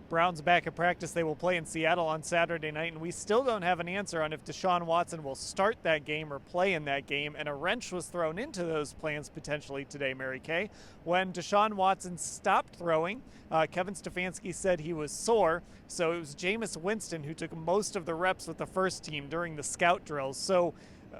Browns back at practice. They will play in Seattle on Saturday night, and we still don't have an answer on if Deshaun Watson will start that game or play in that game, and a wrench was thrown into those plans potentially today, Mary Kay. When Deshaun Watson stopped throwing, Kevin Stefanski said he was sore, so it was Jameis Winston who took most of the reps with the first team during the scout drills. So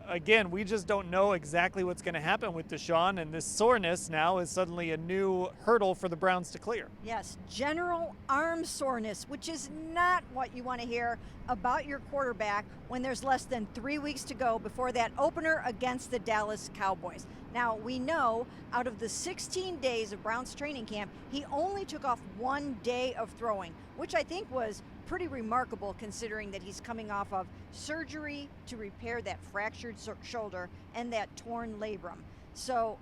again, we just don't know exactly what's going to happen with Deshaun, and this soreness now is suddenly a new hurdle for the Browns to clear. Yes, general arm soreness, which is not what you want to hear about your quarterback when there's less than 3 weeks to go before that opener against the Dallas Cowboys. Now, we know out of the 16 days of Browns training camp, he only took off 1 day of throwing, which I think was pretty remarkable considering that he's coming off of surgery to repair that fractured shoulder and that torn labrum. So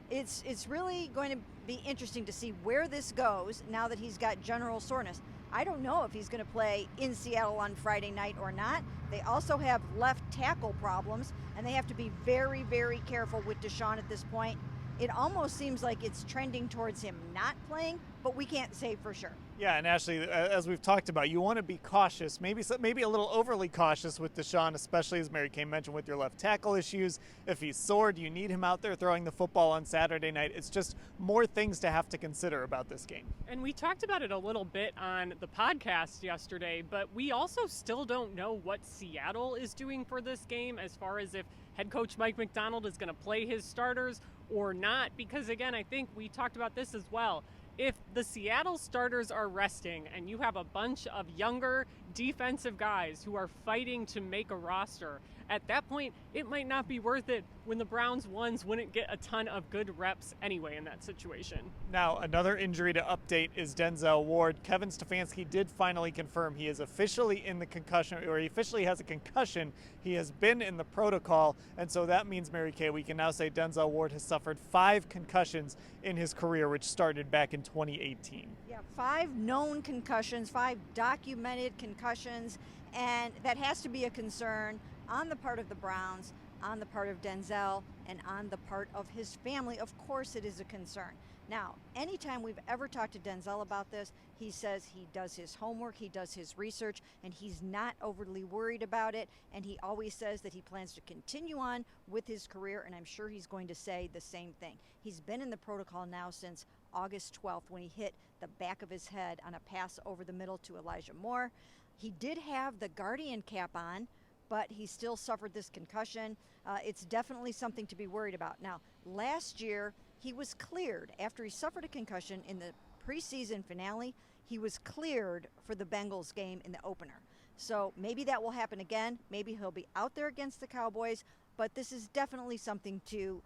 it's really going to be interesting to see where this goes now that he's got general soreness. I don't know if he's going to play in Seattle on Friday night or not. They also have left tackle problems, and they have to be very, very careful with Deshaun at this point. It almost seems like it's trending towards him not playing, but we can't say for sure. Yeah, and Ashley, as we've talked about, you want to be cautious, maybe a little overly cautious with Deshaun, especially as Mary Kay mentioned with your left tackle issues. If he's sore, do you need him out there throwing the football on Saturday night? It's just more things to have to consider about this game. And we talked about it a little bit on the podcast yesterday, but we also still don't know what Seattle is doing for this game as far as if head coach Mike Macdonald is going to play his starters or not, because again, I think we talked about this as well. If the Seattle starters are resting and you have a bunch of younger defensive guys who are fighting to make a roster, at that point, it might not be worth it when the Browns ones wouldn't get a ton of good reps anyway in that situation. Now, another injury to update is Denzel Ward. Kevin Stefanski did finally confirm he is officially in the concussion, or he officially has a concussion. He has been in the protocol, and so that means, Mary Kay, we can now say Denzel Ward has suffered 5 concussions in his career, which started back in 2018. Yeah, 5 known concussions, 5 documented concussions, and that has to be a concern on the part of the Browns, on the part of Denzel, and on the part of his family. Of course it is a concern. Now, anytime we've ever talked to Denzel about this, he says he does his homework, he does his research, and he's not overly worried about it, and he always says that he plans to continue on with his career, and I'm sure he's going to say the same thing. He's been in the protocol now since August 12th when he hit the back of his head on a pass over the middle to Elijah Moore. He did have the Guardian cap on, but he still suffered this concussion. It's definitely something to be worried about. Now, last year, he was cleared after he suffered a concussion in the preseason finale. He was cleared for the Bengals game in the opener. So maybe that will happen again. Maybe he'll be out there against the Cowboys, but this is definitely something to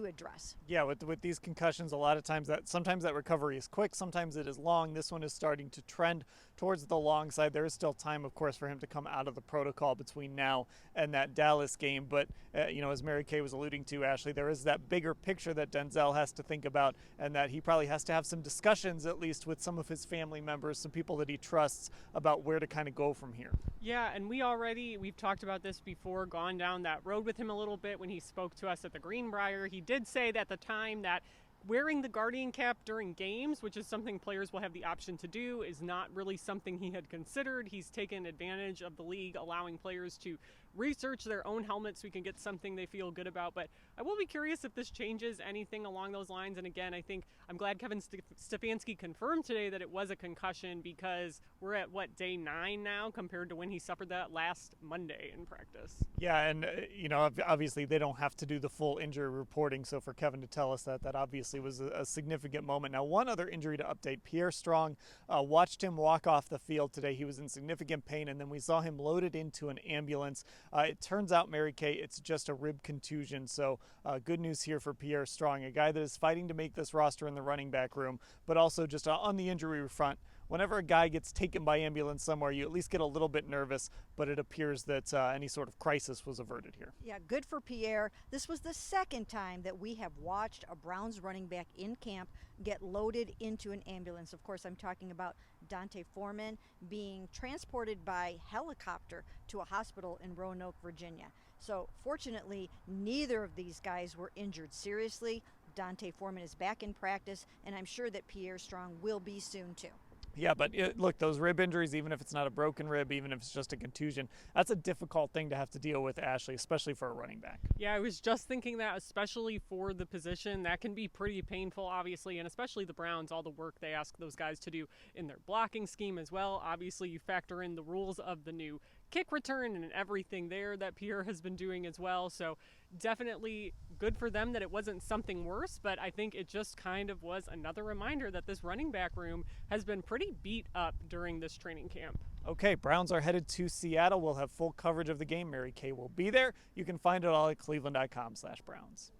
address. Yeah, with these concussions, a lot of times sometimes that recovery is quick, sometimes it is long. This one is starting to trend towards the long side. There is still time, of course, for him to come out of the protocol between now and that Dallas game. But, as Mary Kay was alluding to, Ashley, there is that bigger picture that Denzel has to think about, and that he probably has to have some discussions, at least with some of his family members, some people that he trusts, about where to kind of go from here. Yeah, and we've talked about this before, gone down that road with him a little bit when he spoke to us at the Greenbrier. He did say that at the time that wearing the Guardian cap during games, which is something players will have the option to do, is not really something he had considered. He's taken advantage of the league, allowing players to research their own helmets so we can get something they feel good about. But I will be curious if this changes anything along those lines. And again, I think I'm glad Kevin Stefanski confirmed today that it was a concussion, because we're at, day 9 now compared to when he suffered that last Monday in practice. Yeah, and, obviously they don't have to do the full injury reporting. So for Kevin to tell us that obviously was a significant moment. Now, one other injury to update, Pierre Strong, watched him walk off the field today. He was in significant pain, and then we saw him loaded into an ambulance. It turns out, Mary Kay, it's just a rib contusion. So good news here for Pierre Strong, a guy that is fighting to make this roster in the running back room, but also just on the injury front. Whenever a guy gets taken by ambulance somewhere, you at least get a little bit nervous, but it appears that any sort of crisis was averted here. Yeah, good for Pierre. This was the second time that we have watched a Browns running back in camp get loaded into an ambulance. Of course, I'm talking about D'Onta Foreman being transported by helicopter to a hospital in Roanoke, Virginia. So fortunately, neither of these guys were injured seriously. D'Onta Foreman is back in practice, and I'm sure that Pierre Strong will be soon too. Yeah, but look, those rib injuries, even if it's not a broken rib, even if it's just a contusion, that's a difficult thing to have to deal with, Ashley, especially for a running back. Yeah, I was just thinking that, especially for the position, that can be pretty painful, obviously, and especially the Browns, all the work they ask those guys to do in their blocking scheme as well. Obviously, you factor in the rules of the new kick return and everything there that Pierre has been doing as well. So definitely good for them that it wasn't something worse, but I think it just kind of was another reminder that this running back room has been pretty beat up during this training camp. Okay, Browns are headed to Seattle. We'll have full coverage of the game. Mary Kay will be there. You can find it all at cleveland.com/Browns.